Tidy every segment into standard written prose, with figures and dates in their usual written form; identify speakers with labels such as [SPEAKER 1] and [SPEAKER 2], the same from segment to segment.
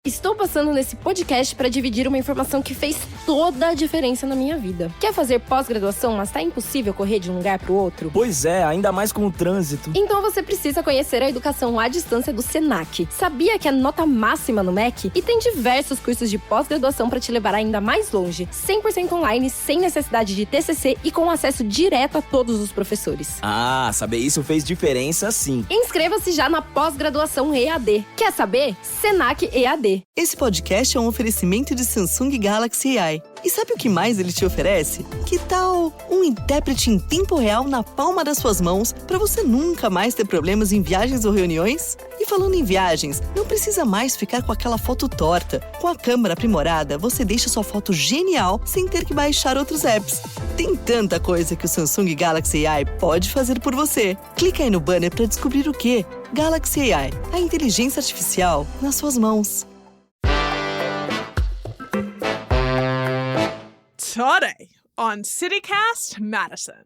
[SPEAKER 1] Estou passando nesse podcast para dividir uma informação que fez toda a diferença na minha vida. Quer fazer pós-graduação, mas tá impossível correr de um lugar para o outro?
[SPEAKER 2] Pois é, ainda mais com o trânsito.
[SPEAKER 1] Então você precisa conhecer a educação à distância do Senac. Sabia que é nota máxima no MEC? E tem diversos cursos de pós-graduação para te levar ainda mais longe. 100% online, sem necessidade de TCC e com acesso direto a todos os professores.
[SPEAKER 2] Ah, saber isso fez diferença sim.
[SPEAKER 1] Inscreva-se já na pós-graduação EAD. Quer saber? Senac EAD.
[SPEAKER 3] Esse podcast é um oferecimento de Samsung Galaxy AI. E sabe o que mais ele te oferece? Que tal um intérprete em tempo real na palma das suas mãos para você nunca mais ter problemas em viagens ou reuniões? E falando em viagens, não precisa mais ficar com aquela foto torta. Com a câmera aprimorada, você deixa sua foto genial sem ter que baixar outros apps. Tem tanta coisa que o Samsung Galaxy AI pode fazer por você. Clica aí no banner para descobrir o que. Galaxy AI, a inteligência artificial nas suas mãos.
[SPEAKER 4] Today on CityCast Madison.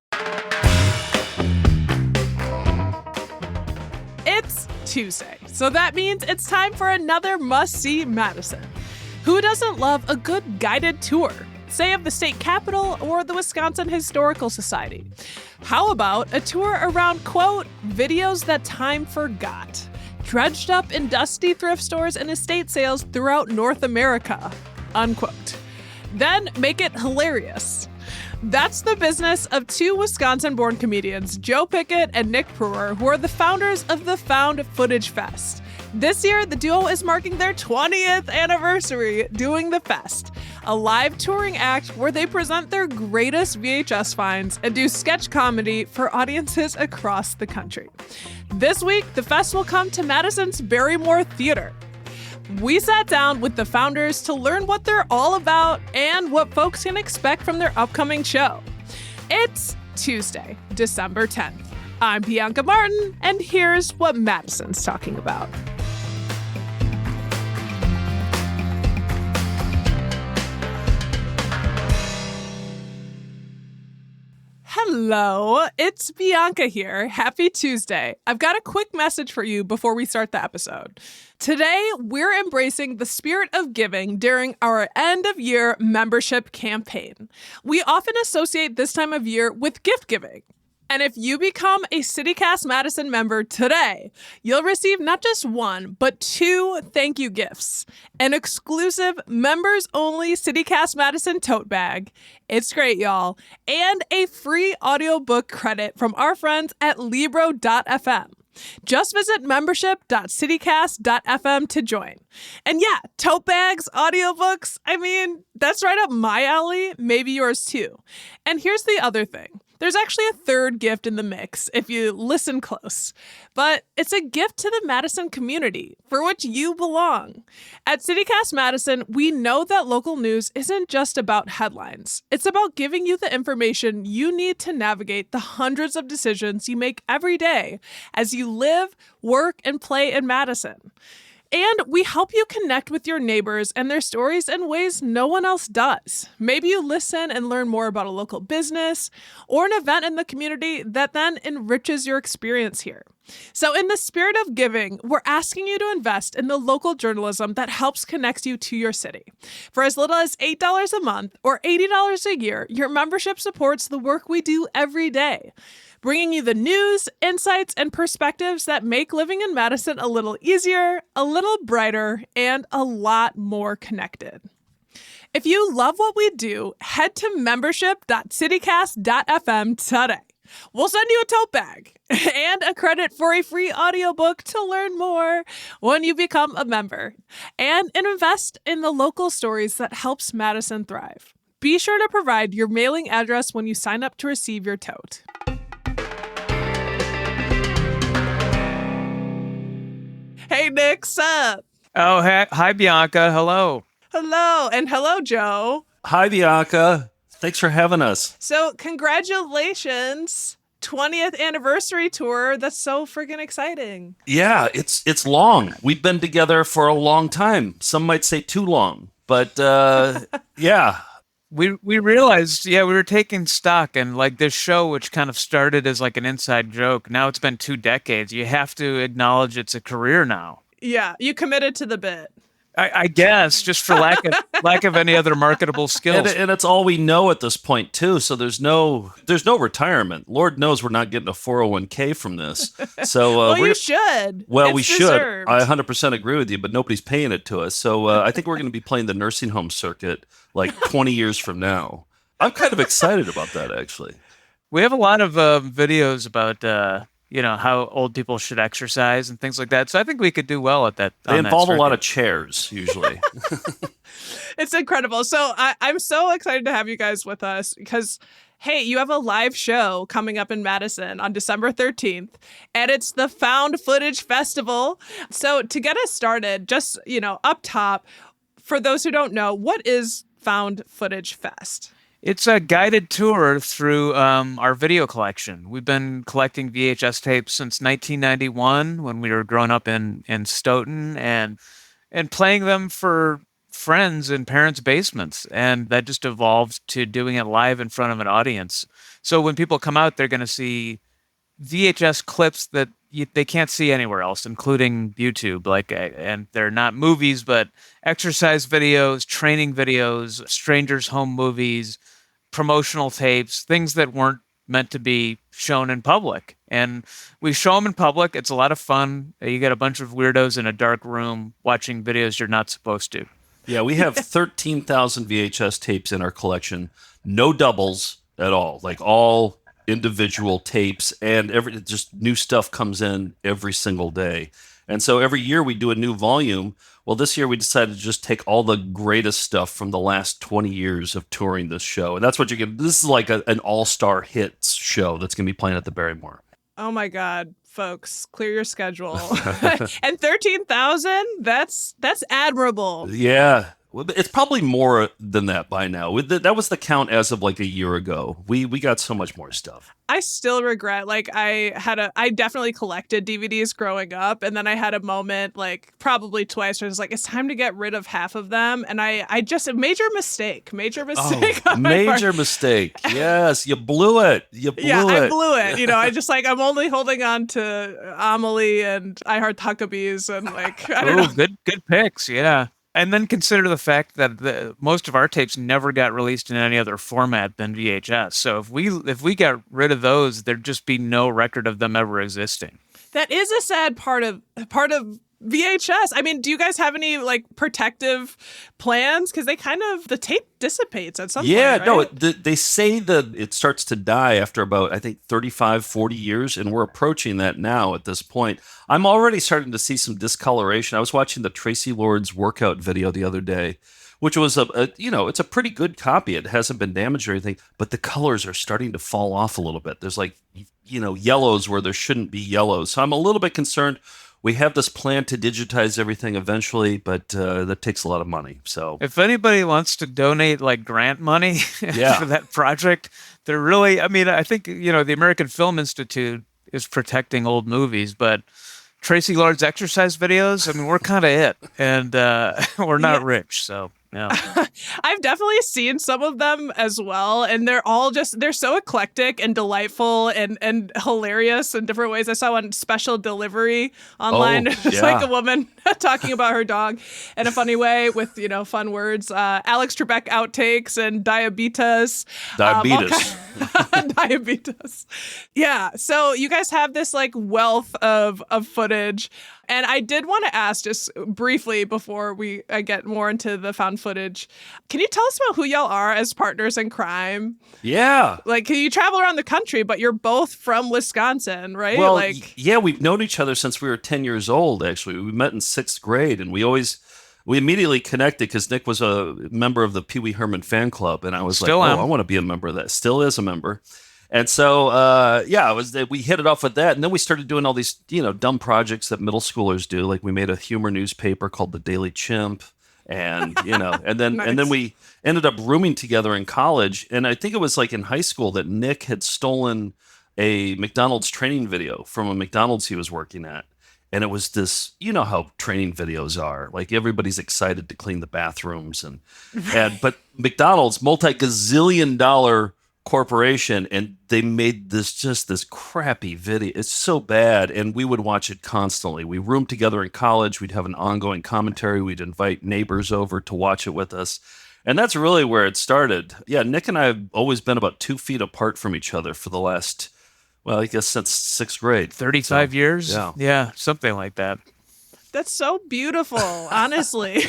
[SPEAKER 4] It's Tuesday, so that means it's time for another must-see Madison. Who doesn't love a good guided tour, say of the state capitol or the Wisconsin Historical Society? How about a tour around, quote, videos that time forgot, dredged up in dusty thrift stores and estate sales throughout North America, unquote. Then make it hilarious. That's the business of two Wisconsin-born comedians, Joe Pickett and Nick Brewer, who are the founders of the Found Footage Fest. This year, the duo is marking their 20th anniversary doing the fest, a live touring act where they present their greatest VHS finds and do sketch comedy for audiences across the country. This week, the fest will come to Madison's Barrymore Theater. We sat down with the founders to learn what they're all about and what folks can expect from their upcoming show. It's Tuesday, December 10th. I'm Bianca Martin, and here's what Madison's talking about. Hello, it's Bianca here. Happy Tuesday. I've got a quick message for you before we start the episode. Today, we're embracing the spirit of giving during our end-of-year membership campaign. We often associate this time of year with gift giving. And if you become a CityCast Madison member today, you'll receive not just one, but two thank you gifts. An exclusive members-only CityCast Madison tote bag. It's great, y'all. And a free audiobook credit from our friends at Libro.fm. Just visit membership.citycast.fm to join. And yeah, tote bags, audiobooks, I mean, that's right up my alley, maybe yours too. And here's the other thing. There's actually a third gift in the mix if you listen close, but it's a gift to the Madison community for which you belong. At CityCast Madison, we know that local news isn't just about headlines. It's about giving you the information you need to navigate the hundreds of decisions you make every day as you live, work, and play in Madison. And we help you connect with your neighbors and their stories in ways no one else does. Maybe you listen and learn more about a local business or an event in the community that then enriches your experience here. So in the spirit of giving, we're asking you to invest in the local journalism that helps connect you to your city. For as little as $8 a month or $80 a year, your membership supports the work we do every day, bringing you the news, insights, and perspectives that make living in Madison a little easier, a little brighter, and a lot more connected. If you love what we do, head to membership.citycast.fm today. We'll send you a tote bag and a credit for a free audiobook to learn more when you become a member. And invest in the local stories that helps Madison thrive. Be sure to provide your mailing address when you sign up to receive your tote. Hey, Nick, sup?
[SPEAKER 5] Oh, hi, Bianca. Hello.
[SPEAKER 4] Hello, and hello, Joe.
[SPEAKER 6] Hi, Bianca. Thanks for having us.
[SPEAKER 4] So, congratulations. 20th anniversary tour. That's so freaking exciting.
[SPEAKER 6] Yeah, it's long. We've been together for a long time. Some might say too long. But, yeah.
[SPEAKER 5] We realized, we were taking stock, and like this show, which kind of started as like an inside joke, now it's been 2 decades. You have to acknowledge it's a career now.
[SPEAKER 4] Yeah, you committed to the bit.
[SPEAKER 5] I guess just for lack of any other marketable skills.
[SPEAKER 6] And it's all we know at this point too. So there's no retirement. Lord knows we're not getting a 401k from this. So
[SPEAKER 4] well, you should.
[SPEAKER 6] Well,
[SPEAKER 4] it's
[SPEAKER 6] we should.
[SPEAKER 4] deserved.
[SPEAKER 6] I 100% agree with you, but nobody's paying it to us. So I think we're going to be playing the nursing home circuit like 20 years from now. I'm kind of excited about that, actually.
[SPEAKER 5] We have a lot of videos about how old people should exercise and things like that. So I think we could do well at that.
[SPEAKER 6] They involve a lot of chairs usually.
[SPEAKER 4] It's incredible. So I'm so excited to have you guys with us because, hey, you have a live show coming up in Madison on December 13th, and it's the Found Footage Festival. So to get us started, just, up top, for those who don't know, what is Found Footage Fest?
[SPEAKER 5] It's a guided tour through our video collection. We've been collecting VHS tapes since 1991 when we were growing up in Stoughton and playing them for friends in parents' basements. And that just evolved to doing it live in front of an audience. So when people come out, they're going to see VHS clips that they can't see anywhere else, including YouTube. And they're not movies, but exercise videos, training videos, strangers' home movies, promotional tapes, things that weren't meant to be shown in public. And we show them in public. It's a lot of fun. You get a bunch of weirdos in a dark room watching videos you're not supposed to.
[SPEAKER 6] Yeah, we have 13,000 VHS tapes in our collection. No doubles at all. Like all individual tapes, and just new stuff comes in every single day. And so every year we do a new volume. Well, this year we decided to just take all the greatest stuff from the last 20 years of touring this show. And that's what you get. This is like an all-star hits show that's going to be playing at the Barrymore.
[SPEAKER 4] Oh my God, folks, clear your schedule. And 13,000, that's admirable.
[SPEAKER 6] Yeah. Well, it's probably more than that by now. That was the count as of like a year ago. We got so much more stuff.
[SPEAKER 4] I still regret, I definitely collected DVDs growing up, and then I had a moment, probably twice, where I was like, it's time to get rid of half of them, and I just, major mistake.
[SPEAKER 6] Oh, major mistake. Yes, you blew it.
[SPEAKER 4] I blew it. I just, I'm only holding on to Amelie and I Heart Huckabees, and, I don't know.
[SPEAKER 5] Good picks, yeah. And then consider the fact that most of our tapes never got released in any other format than VHS. So if we got rid of those, there'd just be no record of them ever existing.
[SPEAKER 4] That is a sad part of VHS. I mean, do you guys have any protective plans? Because the tape dissipates at some point, right?
[SPEAKER 6] No, they say that it starts to die after about, I think, 35, 40 years, and we're approaching that now at this point. I'm already starting to see some discoloration. I was watching the Tracy Lords workout video the other day, which was it's a pretty good copy. It hasn't been damaged or anything, but the colors are starting to fall off a little bit. There's yellows where there shouldn't be yellows. So I'm a little bit concerned. We have this plan to digitize everything eventually, but that takes a lot of money. So
[SPEAKER 5] if anybody wants to donate grant money for that project, they're really, I think, the American Film Institute is protecting old movies, but Tracy Lord's exercise videos, we're kind of it, and we're not rich, so yeah.
[SPEAKER 4] I've definitely seen some of them as well, and they're so eclectic and delightful and hilarious in different ways. I saw one Special Delivery online. It's like a woman talking about her dog in a funny way with, fun words. Alex Trebek outtakes and diabetes. Diabetes. Yeah. So you guys have this wealth of footage. And I did want to ask just briefly before I get more into the found footage, can you tell us about who y'all are as partners in crime?
[SPEAKER 6] Yeah.
[SPEAKER 4] You travel around the country, but you're both from Wisconsin, right?
[SPEAKER 6] Well, we've known each other since we were 10 years old, actually. We met in 6th grade, and we immediately connected because Nick was a member of the Pee Wee Herman fan club, and I was I want to be a member of that. Still is a member. And so, we hit it off with that. And then we started doing all these, dumb projects that middle schoolers do. Like we made a humor newspaper called The Daily Chimp. And, and then,
[SPEAKER 4] Nice.
[SPEAKER 6] and then we ended up rooming together in college. And I think it was in high school that Nick had stolen a McDonald's training video from a McDonald's he was working at. And it was this, how training videos are. Everybody's excited to clean the bathrooms but McDonald's, multi-gazillion-dollar corporation, and they made this crappy video. It's so bad, and we would watch it constantly. We roomed together in college. We'd have an ongoing commentary. We'd invite neighbors over to watch it with us. And that's really where it started. Yeah, Nick and I have always been about 2 feet apart from each other for the last, well, I guess since 6th grade.
[SPEAKER 5] 35 years?
[SPEAKER 6] Yeah.
[SPEAKER 5] Yeah, something like that.
[SPEAKER 4] That's so beautiful, honestly.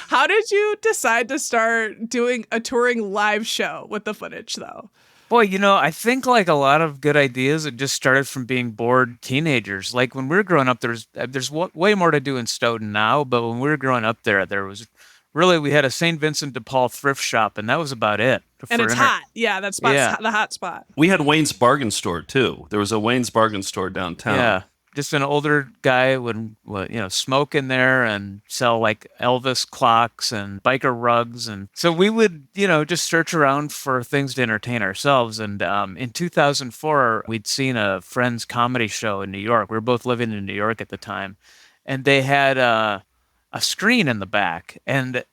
[SPEAKER 4] How did you decide to start doing a touring live show with the footage, though?
[SPEAKER 5] Boy, I think like a lot of good ideas, it just started from being bored teenagers. Like when we were growing up, there's way more to do in Stoughton now, but when we were growing up there was really, we had a St. Vincent de Paul thrift shop, and that was about it.
[SPEAKER 4] And it's hot. Yeah, that spot's the hot spot.
[SPEAKER 6] We had Wayne's Bargain Store, too. There was a Wayne's Bargain Store downtown.
[SPEAKER 5] Yeah. Just an older guy would smoke in there and sell like Elvis clocks and biker rugs. And so we would, just search around for things to entertain ourselves. And in 2004, we'd seen a friend's comedy show in New York. We were both living in New York at the time. And they had a screen in the back. And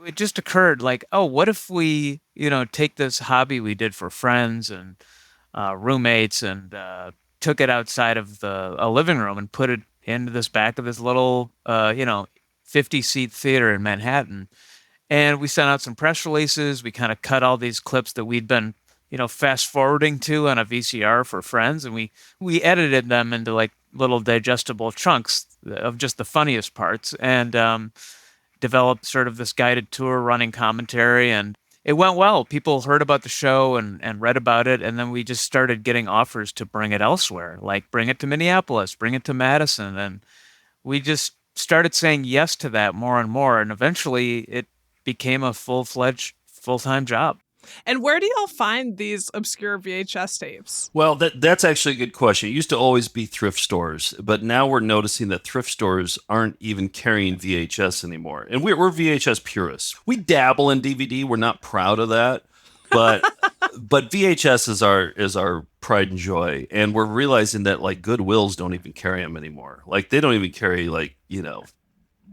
[SPEAKER 5] it just occurred like, oh, what if we, take this hobby we did for friends and roommates and took it outside of a living room and put it into this back of this little, 50-seat theater in Manhattan. And we sent out some press releases. We kind of cut all these clips that we'd been, fast forwarding to on a VCR for friends. And we edited them into like little digestible chunks of just the funniest parts and developed sort of this guided tour running commentary. And it went well. People heard about the show and read about it, and then we just started getting offers to bring it elsewhere, like bring it to Minneapolis, bring it to Madison, and we just started saying yes to that more and more, and eventually it became a full-fledged, full-time job.
[SPEAKER 4] And where do y'all find these obscure VHS tapes?
[SPEAKER 6] Well, that's actually a good question. It used to always be thrift stores, but now we're noticing that thrift stores aren't even carrying VHS anymore. And we're VHS purists. We dabble in DVD. We're not proud of that, but but VHS is our pride and joy. And we're realizing that like Goodwills don't even carry them anymore. Like they don't even carry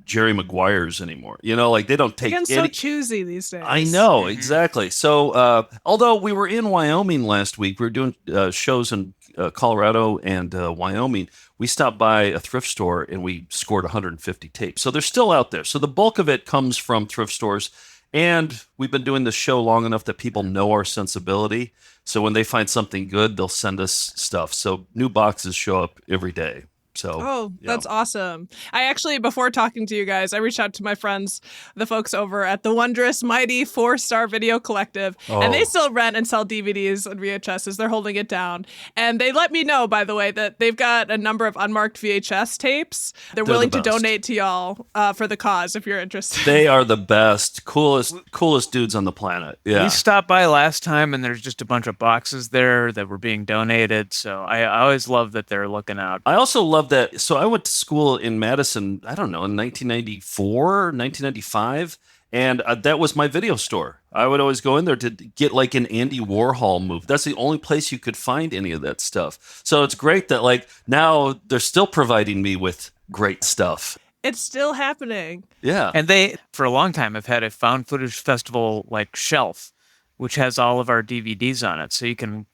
[SPEAKER 6] Jerry Maguire's anymore. Like they don't take
[SPEAKER 4] Again, so choosy these days.
[SPEAKER 6] I know, exactly. So although we were in Wyoming last week, we were doing shows in Colorado and Wyoming. We stopped by a thrift store and we scored 150 tapes. So they're still out there. So the bulk of it comes from thrift stores. And we've been doing this show long enough that people know our sensibility. So when they find something good, they'll send us stuff. So new boxes show up every day. So,
[SPEAKER 4] that's awesome. I actually, before talking to you guys, I reached out to my friends, the folks over at the wondrous, mighty 4-Star Video Collective, and they still rent and sell DVDs and VHSs. They're holding it down. And they let me know, by the way, that they've got a number of unmarked VHS tapes. They're willing to donate to y'all for the cause if you're interested.
[SPEAKER 6] They are the best, coolest dudes on the planet. Yeah.
[SPEAKER 5] We stopped by last time, and there's just a bunch of boxes there that were being donated. So I always love that they're looking out.
[SPEAKER 6] I also love that. So I went to school in Madison, I don't know, in 1994, 1995, and that was my video store. I would always go in there to get like an Andy Warhol movie. That's the only place you could find any of that stuff. So it's great that like now they're still providing me with great stuff.
[SPEAKER 4] It's still happening.
[SPEAKER 6] Yeah.
[SPEAKER 5] And they, for a long time, have had a found footage festival like shelf, which has all of our DVDs on it. So you can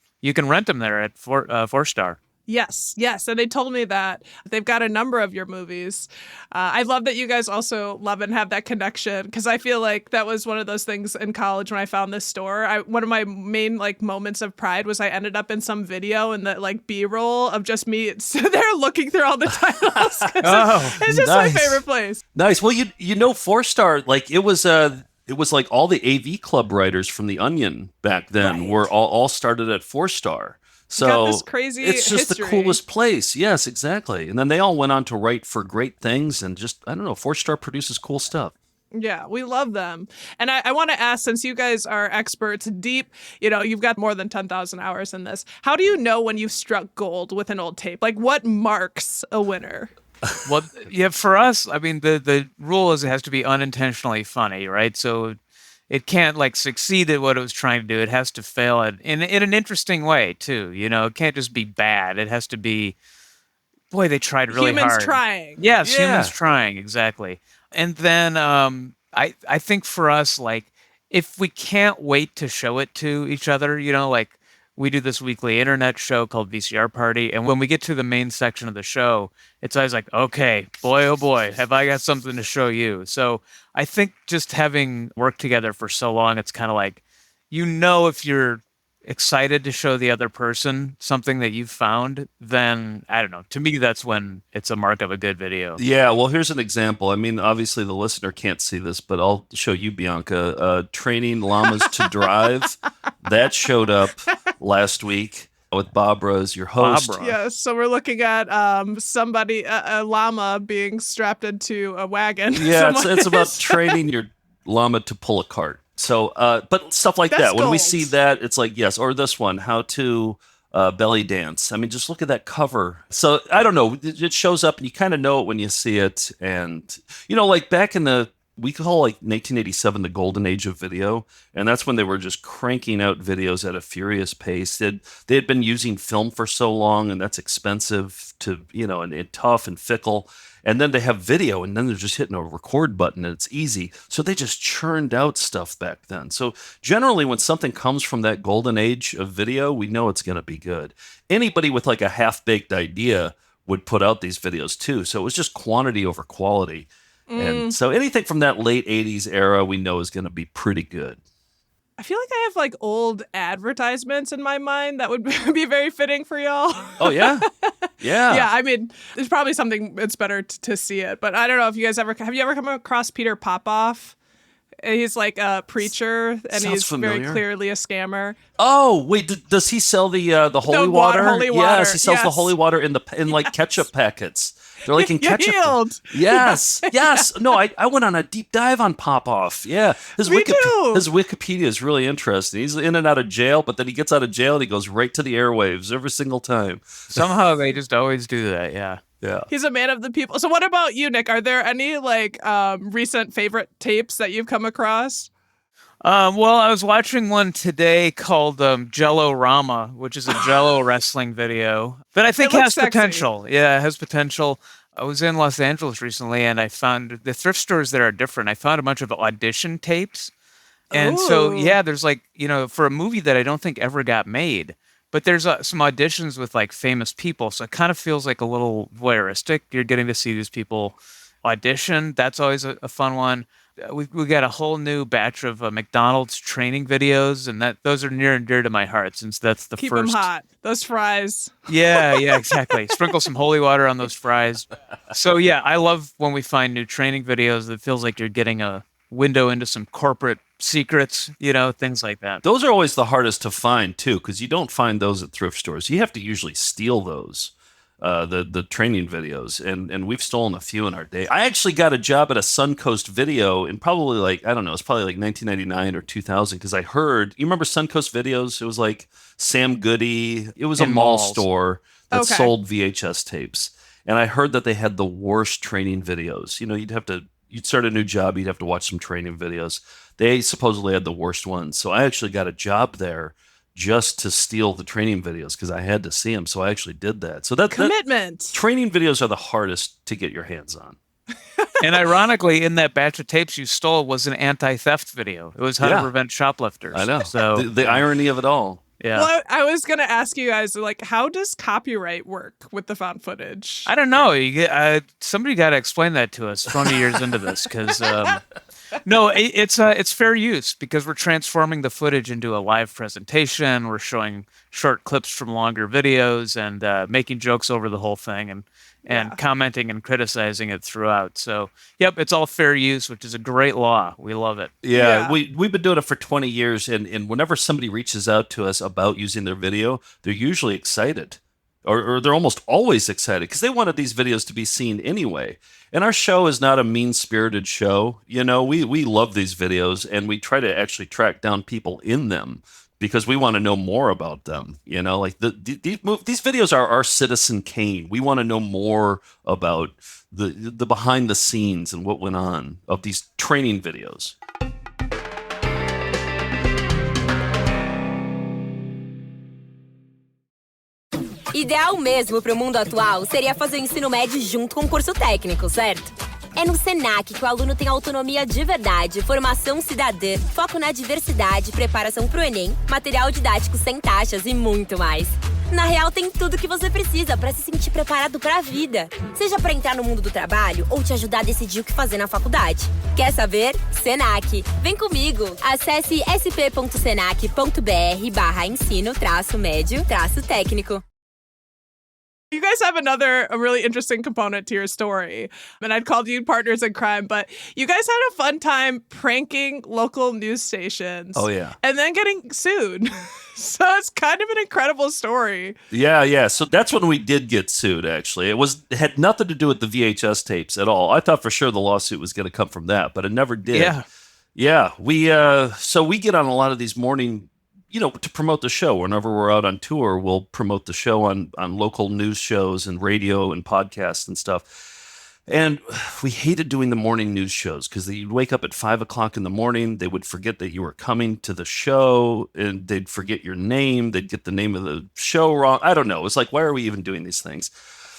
[SPEAKER 5] rent them there at 4-Star.
[SPEAKER 4] Yes. And they told me that they've got a number of your movies. I love that you guys also love and have that connection, because I feel like that was one of those things in college when I found this store. One of my main like moments of pride was I ended up in some video in the like B-roll of just me sitting there looking through all the titles. It's just my favorite place.
[SPEAKER 6] Nice. Well, 4-Star, like it was like all the AV Club writers from The Onion back then were all started at 4-Star. So
[SPEAKER 4] got this crazy
[SPEAKER 6] it's just
[SPEAKER 4] history.
[SPEAKER 6] The coolest place. Yes, exactly. And then they all went on to write for great things, and just, I don't know, 4-Star produces cool stuff.
[SPEAKER 4] Yeah, we love them. And I want to ask, since you guys are experts deep, you've got more than 10,000 hours in this. How do you know when you've struck gold with an old tape? Like what marks a winner?
[SPEAKER 5] Well, yeah, for us, I mean, the rule is it has to be unintentionally funny, right? So it can't like succeed at what it was trying to do. It has to fail in an interesting way too. It can't just be bad. It has to be, boy, they tried really hard.
[SPEAKER 4] Humans trying.
[SPEAKER 5] Yes,
[SPEAKER 6] Yeah.
[SPEAKER 5] humans trying, exactly. And then I think for us, like if we can't wait to show it to each other, like we do this weekly internet show called VCR Party. And when we get to the main section of the show, it's always like, okay, boy, oh boy, have I got something to show you. So I think just having worked together for so long, it's kind of like, if you're excited to show the other person something that you've found, then I don't know. To me, that's when it's a mark of a good video.
[SPEAKER 6] Yeah, well, here's an example. I mean, obviously the listener can't see this, but I'll show you, Bianca. Training llamas to drive. That showed up last week with Barbara as your host.
[SPEAKER 5] Barbara.
[SPEAKER 4] Yes, so we're looking at somebody, a llama being strapped into a wagon.
[SPEAKER 6] Yeah, it's about training your llama to pull a cart. So, but stuff like
[SPEAKER 4] That's
[SPEAKER 6] that. When we
[SPEAKER 4] gold.
[SPEAKER 6] see that, it's like, yes. Or this one, how to belly dance. I mean, just look at that cover. So, I don't know. It shows up and you kind of know it when you see it. And, like back in we call like 1987 the golden age of video. And that's when they were just cranking out videos at a furious pace. They had been using film for so long, and that's expensive and tough and fickle. And then they have video, and then they're just hitting a record button, and it's easy. So they just churned out stuff back then. So generally, when something comes from that golden age of video, we know it's going to be good. Anybody with like a half-baked idea would put out these videos too. So it was just quantity over quality. And so anything from that late 80s era, we know is going to be pretty good.
[SPEAKER 4] I feel like I have like old advertisements in my mind that would be very fitting for y'all.
[SPEAKER 6] Oh, yeah? Yeah.
[SPEAKER 4] Yeah, I mean, there's probably something it's better to see it. But I don't know if you guys have you ever come across Peter Popoff? He's like a preacher, and
[SPEAKER 6] Sounds
[SPEAKER 4] he's
[SPEAKER 6] familiar.
[SPEAKER 4] very clearly a scammer.
[SPEAKER 6] Oh, wait, does he sell the holy water?
[SPEAKER 4] Holy water,
[SPEAKER 6] Yes, he sells the
[SPEAKER 4] yes.
[SPEAKER 6] holy water in like ketchup packets. They're like in
[SPEAKER 4] You're
[SPEAKER 6] ketchup.
[SPEAKER 4] healed.
[SPEAKER 6] Yes, yes. No, I went on a deep dive on Popoff. Yeah, his
[SPEAKER 4] Me too.
[SPEAKER 6] His Wikipedia is really interesting. He's in and out of jail, but then he gets out of jail and he goes right to the airwaves every single time.
[SPEAKER 5] Somehow they just always do that. Yeah.
[SPEAKER 6] Yeah.
[SPEAKER 4] He's a man of the people. So what about you, Nick? Are there any like recent favorite tapes that you've come across?
[SPEAKER 5] Well, I was watching one today called Jello Rama, which is a Jello wrestling video that I think
[SPEAKER 4] It looks
[SPEAKER 5] has
[SPEAKER 4] sexy.
[SPEAKER 5] potential. Yeah, it has potential. I was in Los Angeles recently, and I found the thrift stores there are different. I found a bunch of audition tapes. And so,
[SPEAKER 4] Ooh.
[SPEAKER 5] yeah, there's like, for a movie that I don't think ever got made, but there's some auditions with like famous people. So it kind of feels like a little voyeuristic. You're getting to see these people audition. That's always a fun one. We got a whole new batch of McDonald's training videos, and those are near and dear to my heart since that's the
[SPEAKER 4] Keep
[SPEAKER 5] first.
[SPEAKER 4] them hot. Those fries.
[SPEAKER 5] Yeah, exactly. Sprinkle some holy water on those fries. So yeah, I love when we find new training videos that feels like you're getting a window into some corporate secrets, things like that.
[SPEAKER 6] Those are always the hardest to find too, because you don't find those at thrift stores. You have to usually steal those. The training videos, and we've stolen a few in our day. I actually got a job at a Suncoast Video in probably like, I don't know, it's probably like 1999 or 2000, because I heard, you remember Suncoast Videos? It was like Sam Goody. It was a
[SPEAKER 5] In
[SPEAKER 6] mall
[SPEAKER 5] malls.
[SPEAKER 6] store that
[SPEAKER 4] Okay.
[SPEAKER 6] sold VHS tapes. And I heard that they had the worst training videos. You'd start a new job, you'd have to watch some training videos. They supposedly had the worst ones. So I actually got a job there just to steal the training videos because I had to see them. So I actually did that. So that
[SPEAKER 4] Commitment.
[SPEAKER 6] training videos are the hardest to get your hands on.
[SPEAKER 5] And ironically, in that batch of tapes you stole was an anti-theft video. It was how
[SPEAKER 6] Yeah.
[SPEAKER 5] to prevent shoplifters.
[SPEAKER 6] I know.
[SPEAKER 5] So
[SPEAKER 6] The irony of it all.
[SPEAKER 5] yeah.
[SPEAKER 4] Well, I was going to ask you guys, like, how does copyright work with the found footage?
[SPEAKER 5] I don't know. Somebody got to explain that to us 20 years into this, because no, it's fair use because we're transforming the footage into a live presentation. We're showing short clips from longer videos and making jokes over the whole thing and commenting and criticizing it throughout. So, yep, it's all fair use, which is a great law. We love it.
[SPEAKER 6] Yeah,
[SPEAKER 4] Yeah.
[SPEAKER 6] we've been doing it for 20 years, and whenever somebody reaches out to us about using their video, they're usually excited. Or they're almost always excited because they wanted these videos to be seen anyway. And our show is not a mean-spirited show. We love these videos, and we try to actually track down people in them because we want to know more about them. Like these videos are our Citizen Kane. We want to know more about the behind the scenes and what went on of these training videos.
[SPEAKER 7] Ideal mesmo para o mundo atual seria fazer o ensino médio junto com o curso técnico, certo? É no Senac que o aluno tem autonomia de verdade, formação cidadã, foco na diversidade, preparação pro Enem, material didático sem taxas e muito mais. Na real, tem tudo que você precisa para se sentir preparado para a vida. Seja para entrar no mundo do trabalho ou te ajudar a decidir o que fazer na faculdade. Quer saber? Senac. Vem comigo. Acesse sp.senac.br/ensino-médio-técnico.
[SPEAKER 4] You guys have a really interesting component to your story. And I'd called you partners in crime, but you guys had a fun time pranking local news stations.
[SPEAKER 6] Oh, yeah.
[SPEAKER 4] And then getting sued. So it's kind of an incredible story.
[SPEAKER 6] Yeah. So that's when we did get sued, actually. It had nothing to do with the VHS tapes at all. I thought for sure the lawsuit was going to come from that, but it never did. Yeah. We get on a lot of these morning, to promote the show. Whenever we're out on tour, we'll promote the show on local news shows and radio and podcasts and stuff. And we hated doing the morning news shows because you'd wake up at 5 o'clock in the morning. They would forget that you were coming to the show, and they'd forget your name. They'd get the name of the show wrong. I don't know. It was like, why are we even doing these things?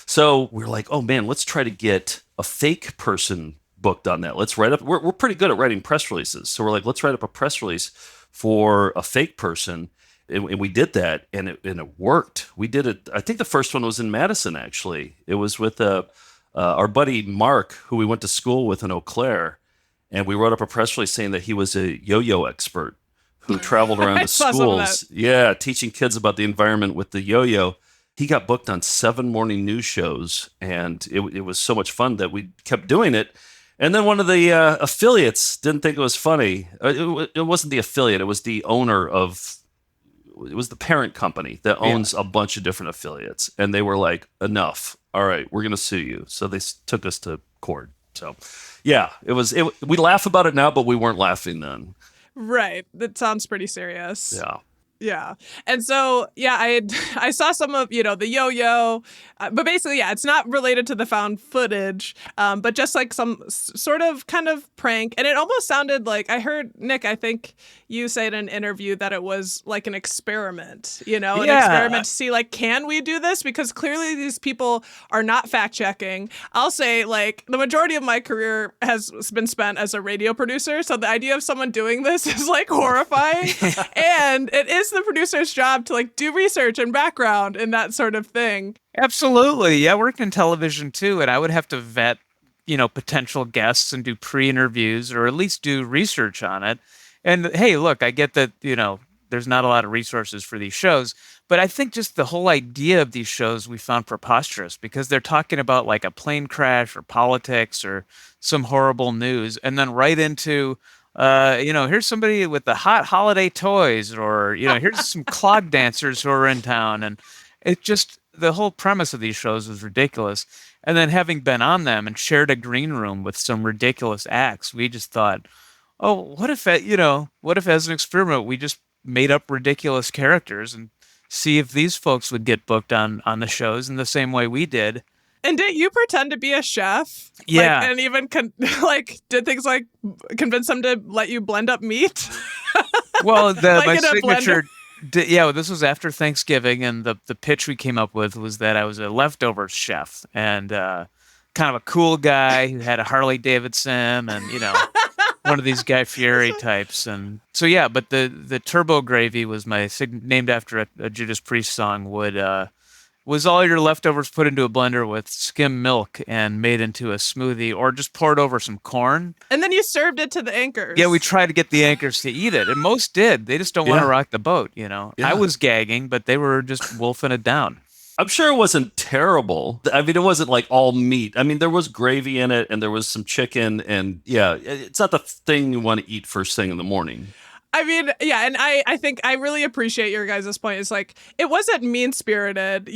[SPEAKER 6] So we're like, oh man, let's try to get a fake person booked on that. Let's write up. We're pretty good at writing press releases. So we're like, let's write up a press release for a fake person. And we did that, and it worked. We did it. I think the first one was in Madison, actually. It was with our buddy Mark, who we went to school with in Eau Claire, and we wrote up a press release saying that he was a yo-yo expert who traveled around the schools, teaching kids about the environment with the yo-yo. He got booked on 7 morning news shows, and it was so much fun that we kept doing it. And then one of the affiliates didn't think it was funny. It wasn't the affiliate; it was the owner of. It was the parent company that owns a bunch of different affiliates, and they were like, "Enough! All right, we're going to sue you." So they took us to court. So, yeah, we laugh about it now, but we weren't laughing then.
[SPEAKER 4] Right. That sounds pretty serious.
[SPEAKER 6] Yeah.
[SPEAKER 4] Yeah. And so, I saw some of, the yo-yo, but basically, it's not related to the found footage, but just like some sort of kind of prank. And it almost sounded like, I heard, Nick, I think you said in an interview that it was like an experiment, an experiment to see, like, can we do this? Because clearly these people are not fact-checking. I'll say, like, the majority of my career has been spent as a radio producer, so the idea of someone doing this is, like, horrifying. And it is the producer's job to, like, do research and background and that sort of thing.
[SPEAKER 5] Absolutely. Yeah, I worked in television too, and I would have to vet, potential guests and do pre-interviews or at least do research on it. And hey, look, I get that, there's not a lot of resources for these shows, but I think just the whole idea of these shows we found preposterous because they're talking about like a plane crash or politics or some horrible news, and then right into here's somebody with the hot holiday toys, or, here's some clog dancers who are in town. And it just, the whole premise of these shows was ridiculous. And then having been on them and shared a green room with some ridiculous acts, we just thought, oh, what if as an experiment, we just made up ridiculous characters and see if these folks would get booked on the shows in the same way we did.
[SPEAKER 4] And did you pretend to be a chef?
[SPEAKER 5] Yeah.
[SPEAKER 4] And even did things like convince them to let you blend up meat?
[SPEAKER 5] Well,
[SPEAKER 4] like
[SPEAKER 5] my signature. This was after Thanksgiving, and the pitch we came up with was that I was a leftovers chef and kind of a cool guy who had a Harley Davidson and, one of these Guy Fieri types. And so, but the turbo gravy was my named after a Judas Priest song was all your leftovers put into a blender with skim milk and made into a smoothie, or just poured over some corn.
[SPEAKER 4] And then you served it to the anchors.
[SPEAKER 5] Yeah, we tried to get the anchors to eat it, and most did. They just don't want to rock the boat, Yeah. I was gagging, but they were just wolfing it down.
[SPEAKER 6] I'm sure it wasn't terrible. I mean, it wasn't like all meat. I mean, there was gravy in it, and there was some chicken, and it's not the thing you want to eat first thing in the morning.
[SPEAKER 4] I mean, and I think I really appreciate your guys' point. It's like, it wasn't mean-spirited,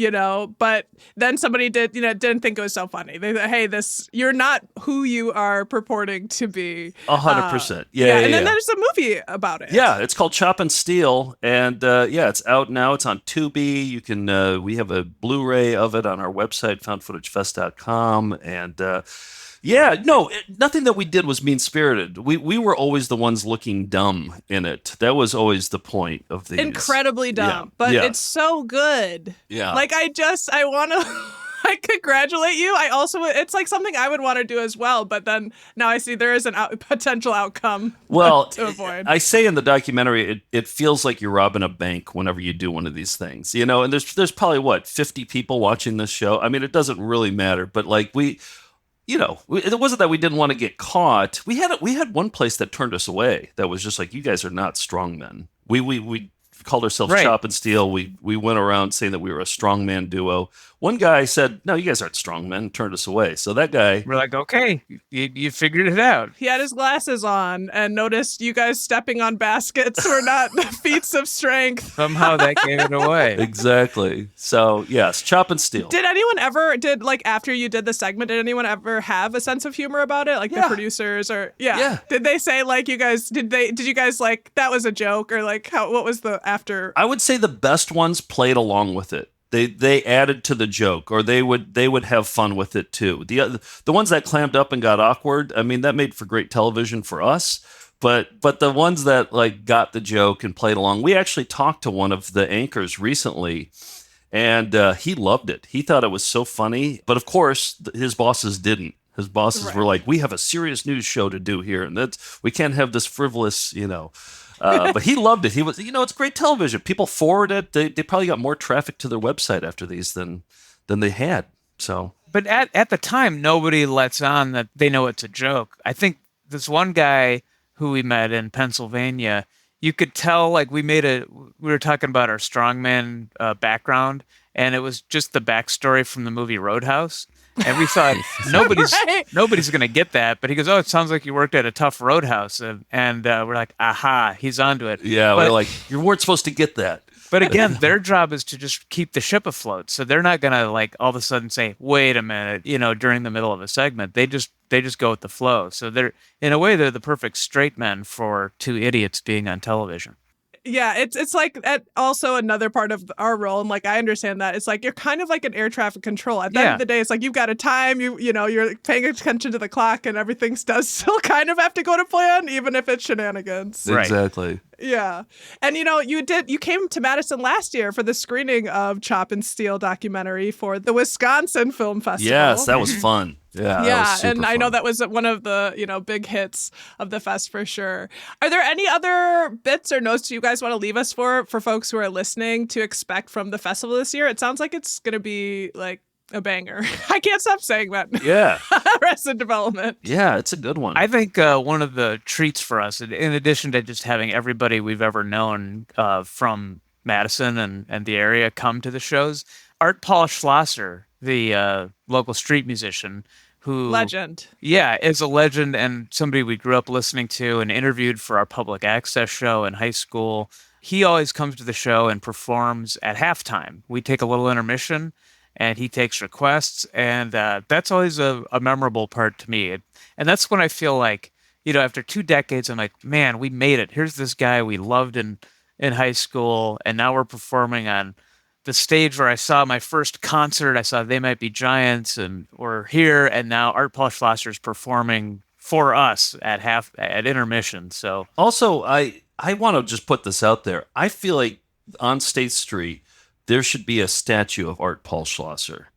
[SPEAKER 4] but then somebody didn't think it was so funny. They said, hey, you're not who you are purporting to be.
[SPEAKER 6] 100%.
[SPEAKER 4] And then there's a movie about it.
[SPEAKER 6] Yeah, it's called Chop and Steal, and it's out now. It's on Tubi. You can, we have a Blu-ray of it on our website, foundfootagefest.com, and nothing that we did was mean-spirited. We were always the ones looking dumb in it. That was always the point of these.
[SPEAKER 4] Incredibly dumb, but it's so good.
[SPEAKER 6] Yeah.
[SPEAKER 4] Like, I want to like congratulate you. I also, it's like something I would want to do as well. But then now I see there is an potential outcome to avoid.
[SPEAKER 6] I say in the documentary, it feels like you're robbing a bank whenever you do one of these things, you know. And there's probably 50 people watching this show. I mean, it doesn't really matter, but like it wasn't that we didn't want to get caught. We had one place that turned us away. That was just like, you guys are not strongmen. We called ourselves Chop and Steel. We went around saying that we were a strongman duo. One guy said, "No, you guys aren't strongmen," turned us away. So that guy,
[SPEAKER 5] we're like, okay, you figured it out.
[SPEAKER 4] He had his glasses on and noticed you guys stepping on baskets were not feats of strength.
[SPEAKER 5] Somehow that gave it away.
[SPEAKER 6] Exactly. So yes, Chop and Steel.
[SPEAKER 4] Did anyone ever after you did the segment? Did anyone ever have a sense of humor about it? Like the producers or yeah. Did they say like you guys? Did you guys like that was a joke or like what was the after?
[SPEAKER 6] I would say the best ones played along with it. They added to the joke, or they would have fun with it too. The ones that clammed up and got awkward, I mean, that made for great television for us. But the ones that like got the joke and played along, we actually talked to one of the anchors recently, and he loved it. He thought it was so funny. But of course, his bosses didn't. His bosses were like, "We have a serious news show to do here, and we can't have this frivolous, you know." But he loved it. He was, it's great television. People forward it. They probably got more traffic to their website after these than they had. So,
[SPEAKER 5] but at the time, nobody lets on that they know it's a joke. I think this one guy who we met in Pennsylvania, you could tell like we were talking about our strongman background, and it was just the backstory from the movie Roadhouse. And we thought nobody's going to get that. But he goes, "Oh, it sounds like you worked at a tough roadhouse." And we're like, aha, he's onto it.
[SPEAKER 6] Yeah, we're like, you weren't supposed to get that.
[SPEAKER 5] But again, their job is to just keep the ship afloat. So they're not going to like all of a sudden say, "Wait a minute," during the middle of a segment. They just go with the flow. So they're in a way they're the perfect straight men for two idiots being on television.
[SPEAKER 4] Yeah, it's like also another part of our role, and like I understand that it's like you're kind of like an air traffic control. At the end of the day, it's like you've got a time, you're paying attention to the clock, and everything does still kind of have to go to plan, even if it's shenanigans.
[SPEAKER 5] Right.
[SPEAKER 6] Exactly.
[SPEAKER 4] Yeah, and you came to Madison last year for the screening of Chop and Steel documentary for the Wisconsin Film Festival.
[SPEAKER 6] Yes, that was fun. Yeah,
[SPEAKER 4] and I know that was one of the big hits of the fest for sure. Are there any other bits or notes you guys want to leave us for folks who are listening to expect from the festival this year? It sounds like it's going to be like a banger. I can't stop saying that.
[SPEAKER 6] Yeah.
[SPEAKER 4] Arrested Development.
[SPEAKER 6] Yeah, it's a good one.
[SPEAKER 5] I think one of the treats for us, in addition to just having everybody we've ever known from Madison and the area come to the shows, Art Paul Schlosser, the local street musician, who
[SPEAKER 4] legend.
[SPEAKER 5] Yeah, is a legend and somebody we grew up listening to and interviewed for our public access show in high school. He always comes to the show and performs at halftime. We take a little intermission and he takes requests, and that's always a memorable part to me. And that's when I feel like, after 2 decades, I'm like, man, we made it. Here's this guy we loved in high school, and now we're performing on the stage where I saw my first concert. I saw They Might Be Giants, and we're here, and now Art Paul Schlosser is performing for us at intermission. So
[SPEAKER 6] also, I want to just put this out there. I feel like on State Street there should be a statue of Art Paul Schlosser.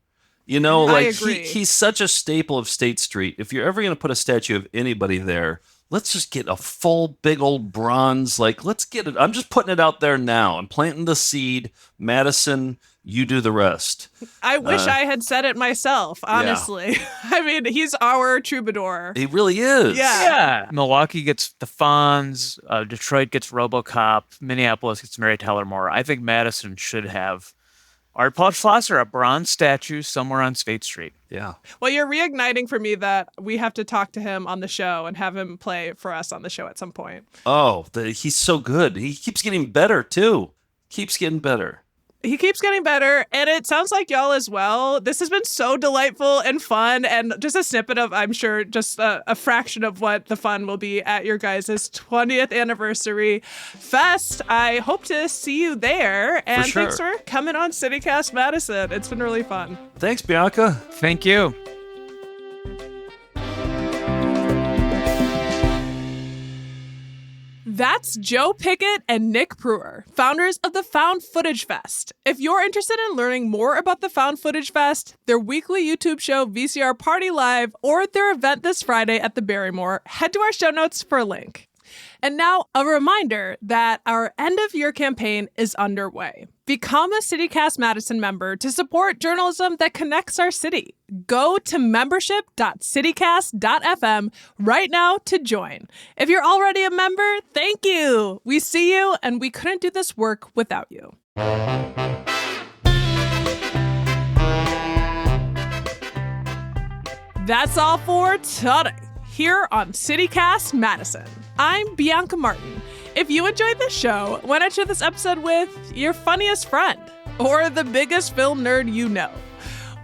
[SPEAKER 4] I agree.
[SPEAKER 6] He's such a staple of State Street. If you're ever going to put a statue of anybody there, let's just get a full big old bronze. Like, let's get it. I'm just putting it out there now. I'm planting the seed. Madison, you do the rest.
[SPEAKER 4] I wish I had said it myself, honestly. Yeah. I mean, he's our troubadour.
[SPEAKER 6] He really is.
[SPEAKER 4] Yeah.
[SPEAKER 5] Milwaukee gets the Fonz. Detroit gets RoboCop. Minneapolis gets Mary Tyler Moore. I think Madison should have Art Paul Schlosser, a bronze statue somewhere on State Street.
[SPEAKER 6] Yeah.
[SPEAKER 4] Well, you're reigniting for me that we have to talk to him on the show and have him play for us on the show at some point.
[SPEAKER 6] Oh, he's so good. He keeps getting better, too. Keeps getting better.
[SPEAKER 4] He keeps getting better, and it sounds like y'all as well. This has been so delightful and fun, and just a snippet of, I'm sure, just a fraction of what the fun will be at your guys' 20th anniversary fest. I hope to see you there, and thanks for coming on CityCast Madison. It's been really fun.
[SPEAKER 6] Thanks, Bianca.
[SPEAKER 5] Thank you.
[SPEAKER 4] That's Joe Pickett and Nick Brewer, founders of the Found Footage Fest. If you're interested in learning more about the Found Footage Fest, their weekly YouTube show VCR Party Live, or their event this Friday at the Barrymore, head to our show notes for a link. And now, a reminder that our end-of-year campaign is underway. Become a CityCast Madison member to support journalism that connects our city. Go to membership.citycast.fm right now to join. If you're already a member, thank you. We see you, and we couldn't do this work without you. That's all for today, here on CityCast Madison. I'm Bianca Martin. If you enjoyed this show, why not share this episode with your funniest friend or the biggest film nerd you know?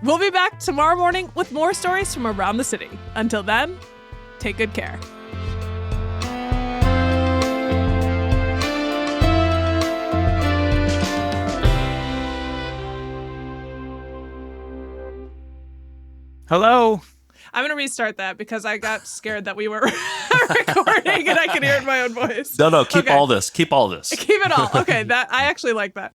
[SPEAKER 4] We'll be back tomorrow morning with more stories from around the city. Until then, take good care.
[SPEAKER 5] Hello.
[SPEAKER 4] I'm going to restart that because I got scared that we were recording and I could hear it in my own voice.
[SPEAKER 6] No, keep
[SPEAKER 4] Okay.
[SPEAKER 6] all this. Keep all this.
[SPEAKER 4] Keep it all. Okay, that I actually like that.